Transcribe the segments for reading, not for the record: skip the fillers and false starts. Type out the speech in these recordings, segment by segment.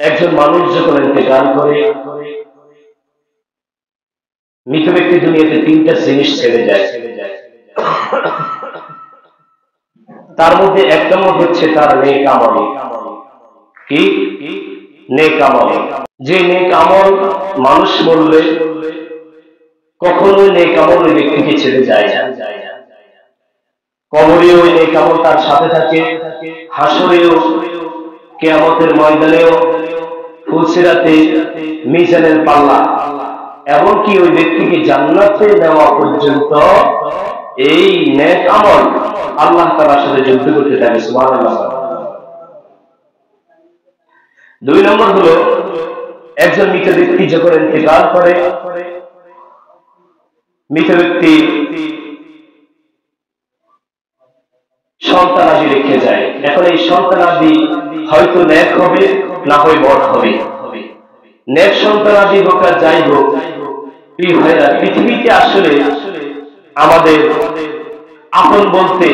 একজন মানুষ যখন ইন্তেকাল করে, মৃত ব্যক্তি দুনিয়াতে তিনটা জিনিস ছেড়ে যায়। তার মধ্যে এক নম্বর হচ্ছে তার নেক আমল। কি? নেক আমল। যে নেক আমল মানুষ বললে কখনোই নেক আমল ওই ব্যক্তিকে ছেড়ে যায় না। কবরেও ওই নেক আমল তার সাথে থাকে, হাসরেও, কিয়ামতের ময়দানেও, ফুলসিরাতে, মিজানের পাল্লা, এমনকি ওই ব্যক্তিকে জান্নাতে নেওয়া পর্যন্ত এই নেক আমল আল্লাহ তাআলার সাথে যুদ্ধ করতে থাকে। সুবহানাল্লাহ। দুই নম্বর হলো একজন মৃত ব্যক্তি যখন ইন্তেকাল করে, মৃত ব্যক্তি সন্তানাদি রেখে যায়। এখন এই সন্তানাদি হয়তো নেক হবে, না হয় বড় হবে। নেক সন্তানাদি হোক আর যাই হোক, পৃথিবীতে আসলে আমাদের আপন বলতে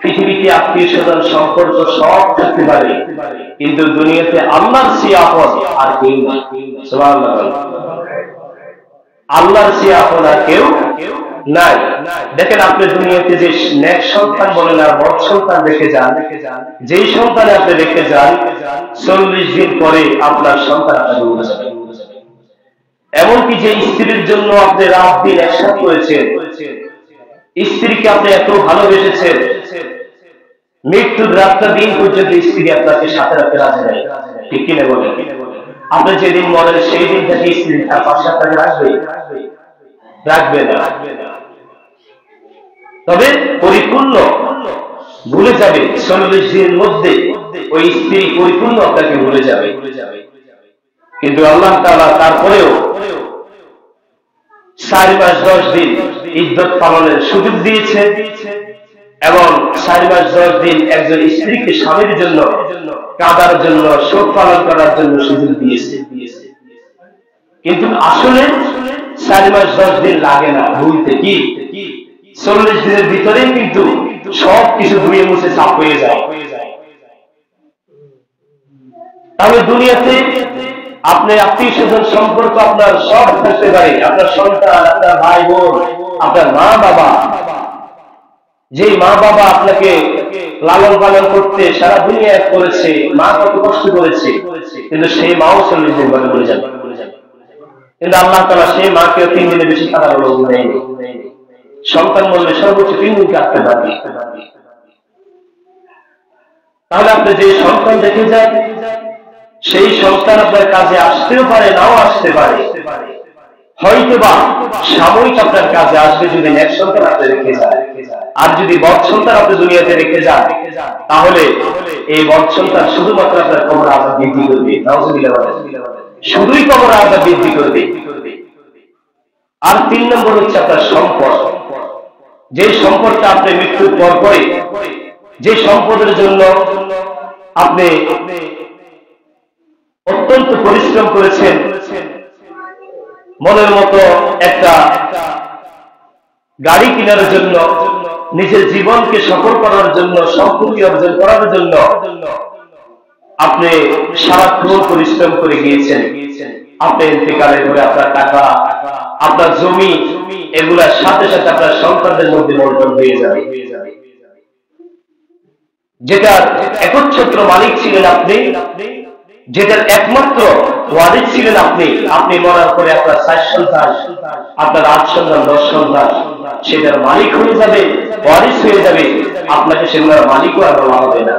পৃথিবীতে আত্মীয় স্বজন সম্পর্ক সব থাকতে পারে, কিন্তু দুনিয়াতে আল্লাহর চেয়ে আপন আর কেউ নাই। সুবহানাল্লাহ। আল্লাহর চেয়ে আপন আর কেউ নাই। দেখেন, আপনি দুনিয়াতে যে নেক সন্তান বলেন আর বড় সন্তান রেখে যান, যেই সন্তান আপনি রেখে যান 40 দিন পরে আপনার সন্তান আপনাকে উড়ে যাবে। এমনকি যে স্ত্রীর জন্য আপনি রাত দিন একসাথে করেছেন, স্ত্রীকে আপনি এত ভালোবেসেছেন, মৃত্যুর রাতটা দিন পর্যন্ত স্ত্রী আপনাকে সাথে রাখতে রাজি নাই। ঠিক কিনা বলেন? আপনি যেদিন মরেন সেই দিন থেকে স্ত্রী তার পাশে আপনাকে রাখবে না। তবে পরিপূর্ণ ভুলে যাবে 40 দিনের মধ্যে, ওই স্ত্রী পরিপূর্ণ আপনাকে ভুলে যাবে। কিন্তু আল্লাহ তাআলা তারপরেও 4 মাস 10 দিন ইদ্দত পালনের সুযোগ দিয়েছে, এবং 4 মাস 10 দিন একজন স্ত্রীকে স্বামীর জন্য কাঁদার জন্য, শোক পালন করার জন্য সুযোগ দিয়েছে। কিন্তু আসলে 4 মাস 10 দিন লাগে না ভুলতে। কি 40 দিনের ভিতরেই কিন্তু সব কিছু ধুয়ে মুছে সাফ হয়ে যায়। তাহলে দুনিয়াতে আপনি আত্মীয় স্বজন সম্পর্ক আপনার সব থাকতে পারে, আপনার সন্তান, আপনার ভাই বোন, আপনার মা বাবা, যে মা বাবা আপনাকে লালন পালন করতে সারা দুনিয়া এক করেছে, মা কত কষ্ট করেছে, কিন্তু সেই মাও 40 দিন পরে মরে যাবে। কিন্তু আল্লাহ তাআলা সেই মাকে 3 দিনের বেশি কাটার অনুমতি দেয়নি। সন্তান বললে সর্বোচ্চ 3 দিন কাটতে পারবে। তাহলে আপনি যে সন্তান দেখে যান, সেই সন্তান আপনার কাজে আসতেও পারে, নাও আসতে পারে। হয়তোবা সাময়িক আপনার কাজে আসবে যদি নেক সন্তান আপনি রেখে যান। আর যদি বদ সন্তান আপনি দুনিয়াতে রেখে যান, তাহলে এই বদ সন্তান শুধুমাত্র আপনার কবর আযাব বৃদ্ধি করবে। নাউযুবিল্লাহ। শুধুই কবর আযাব বৃদ্ধি করবে। আর 3 নম্বর হচ্ছে আপনার সম্পদ। যে সম্পদটা আপনি মৃত্যুর পর পরে, যে সম্পদের জন্য আপনি অত্যন্ত পরিশ্রম করেছেন, মনের মতো একটা গাড়ি কেনার জন্য, নিজের জীবনকে সফল করার জন্য, সম্পত্তি অর্জন করার জন্য আপনি সারাক্ষণ পরিশ্রম করে গিয়েছেন। আপনি ইন্তেকালের পরে আপনার টাকা, আপনার জমি, এগুলার সাথে সাথে আপনার সন্তানদের মধ্যে বন্টন হয়ে যাবে। যেটার একচ্ছত্র মালিক ছিলেন আপনি, যেটার একমাত্র ওয়ারিস ছিলেন আপনি, আপনি মরার পরে আপনার 4 সন্তান, আপনার 8 সন্তান, 10 সন্তান সেটার মালিক হয়ে যাবে, ওয়ারিস হয়ে যাবে। আপনাকে সেগুলোর মালিকও আর বলা হবে না।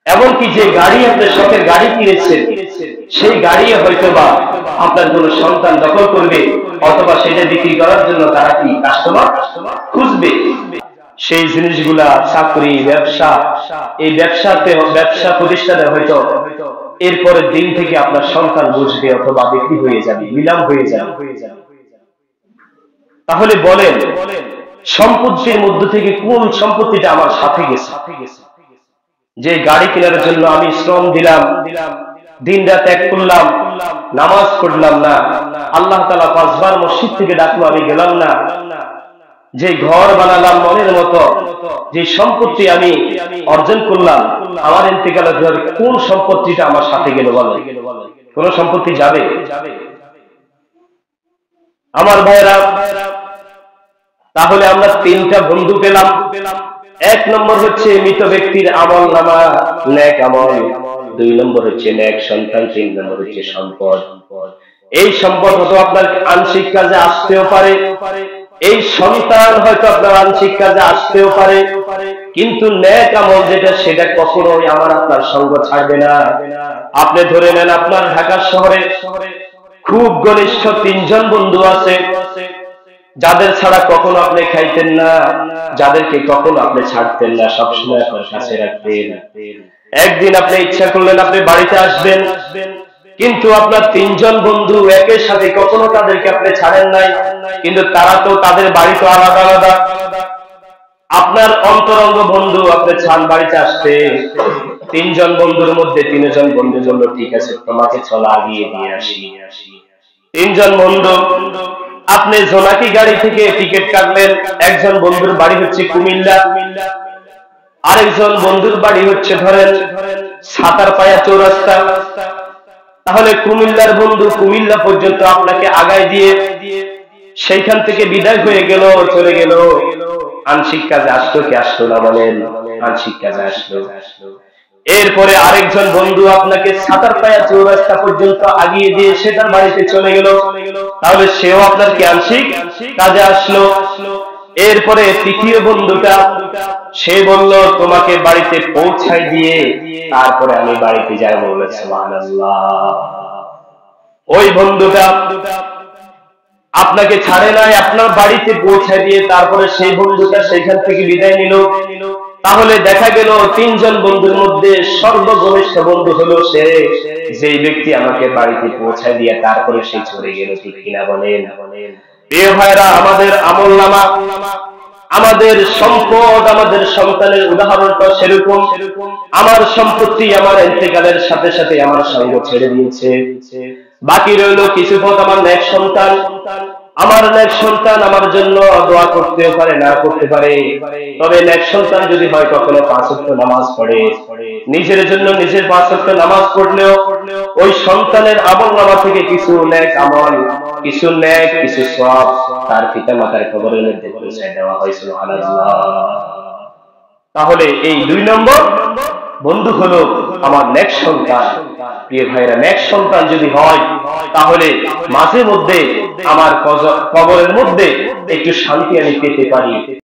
এমনকি যে গাড়ি আপনি শখের গাড়ি কিনেছেন, সেই গাড়ি হয়তোবা আপনার কোন সন্তান দখল করবে, অথবা সেটা বিক্রি করার জন্য তারা কি কাস্টমার খুঁজবে। সেই জিনিসগুলা, চাকরি, ব্যবসা, এই ব্যবসা প্রতিষ্ঠানে হয়তো এরপরের দিন থেকে আপনার সন্তান বুঝবে, অথবা বিক্রি হয়ে যাবে, নিলাম হয়ে যাবে। তাহলে বলেন, সম্পত্তির মধ্যে থেকে কোন সম্পত্তিটা আমার সাথে গেছে? যে গাড়ি কেনার জন্য আমি শ্রম দিলাম, দিন রাত ত্যাগ করলাম, নামাজ পড়লাম না, আল্লাহ তাআলা 5 বার মসজিদ থেকে ডাকলো, আমি গেলাম না, যে ঘর বানালাম মনের মতো, যে সম্পত্তি আমি অর্জন করলাম, আমার ইন্তেকালের পরে কোন সম্পত্তিটা আমার সাথে গেল বলেন? কোন সম্পত্তি যাবে? আমার ভাইরা, তাহলে আমরা তিনটা বন্ধু পেলাম। এক নম্বর হচ্ছে মৃত ব্যক্তির আমল নামা, নেক আমল। দুই নম্বর হচ্ছে নেক সন্তান। তিন নম্বর হচ্ছে সম্পদ। এই সম্পদ হয়তো আপনার আংশিক কাজে আসতেও পারে, এই সন্তান হয়তো আপনার আংশিক কাজে আসতেও পারে, কিন্তু নেক আমল যেটা, সেটা কখনোই আমার আপনার সঙ্গ ছাড়বে না। আপনি ধরে নেন আপনার ঢাকা শহরে খুব ঘনিষ্ঠ তিনজন বন্ধু আছে, যাদের ছাড়া কখনো আপনি খাইতেন না, যাদেরকে কখনো আপনি ছাড়তেন না, সবসময় আপনার কাছে রাখতেন। একদিন আপনি ইচ্ছা করলেন আপনি বাড়িতে আসবেন, কিন্তু আপনার তিনজন বন্ধু একের সাথে কখনো তাদেরকে আপনি ছাড়েন নাই, কিন্তু তারা তো তাদের বাড়ি তো আলাদা আলাদা। আপনার অন্তরঙ্গ বন্ধু আপনি চান বাড়িতে আসতে, তিনজন বন্ধুর মধ্যে তিনজন বন্ধু বলল ঠিক আছে তোমাকে চলো আগিয়ে দিয়ে আসি। তিনজন বন্ধু আপনি জোনাকি গাড়ি থেকে টিকিট কাটলেন। একজন বন্ধুর বাড়ি হচ্ছে কুমিল্লা, আরেকজন বন্ধুর বাড়ি হচ্ছে ধরেন সাতারপায়া চৌরাস্তা। তাহলে কুমিল্লার বন্ধু কুমিল্লা পর্যন্ত আপনাকে আগায় দিয়ে সেইখান থেকে বিদায় হয়ে গেল, চলে গেল। আংশিক কাজে আসলো কি আসলো না বলেন? আংশিক কাজে আসলো। এরপরে আরেকজন বন্ধু আপনাকে সাতারপায়া চৌরাস্তা পর্যন্ত আগিয়ে দিয়ে সে তার বাড়িতে চলে গেল, তাহলে সেও আপনার কি আংশিক কাজে আসলো। এরপরে তৃতীয় বন্ধুটা সে বলল তোমাকে বাড়িতে পৌঁছায় দিয়ে তারপরে আমি বাড়িতে যাই, বললে সুবহানাল্লাহ। ওই বন্ধুটা আপনাকে ছাড়ে নাই, আপনার বাড়িতে পৌঁছায় দিয়ে তারপরে সেই বন্ধুটা সেখান থেকে বিদায় নিল। তাহলে দেখা গেল তিনজন বন্ধুর মধ্যে সর্বঘনিষ্ঠ বন্ধু হলো সে, যেই ব্যক্তি আমাকে বাড়িতে পৌঁছায় দিয়ে তারপরে সে চলে গেল। ঠিক কিনা বলেন? প্রিয় ভাইরা, আমাদের আমলনামা, আমাদের সম্পদ, আমাদের সন্তানের উদাহরণটা সেরকম। আমার সম্পত্তি আমার ইন্তেকালের সাথে সাথে আমার সঙ্গ ছেড়ে দিয়েছে, বাকি রইল কিছু পথ আমার নেক সন্তান। আমার নেক সন্তান আমার জন্য দোয়া করতেও পারে, না করতে পারে, তবে নেক সন্তান যদি হয় কখনো 5 ওয়াক্ত নামাজ পড়ে, নিজের জন্য নিজের 5 ওয়াক্ত নামাজ পড়লেও ওই সন্তানের আমলনামা থেকে কিছু নেক আমল, কিছু নেক, কিছু সওয়াব তার পিতামাতার কবরের মধ্যে পৌঁছে দেওয়া হয়। সুবহানাল্লাহ। তাহলে এই 2 নম্বর বন্ধু হলো আমার নেক সন্তান। প্রিয় ভাইরা, নেক সন্তান যদি হয় তাহলে মাঝে মধ্যে আমার কবরের মধ্যে একটু শান্তি আমি পেতে পারি।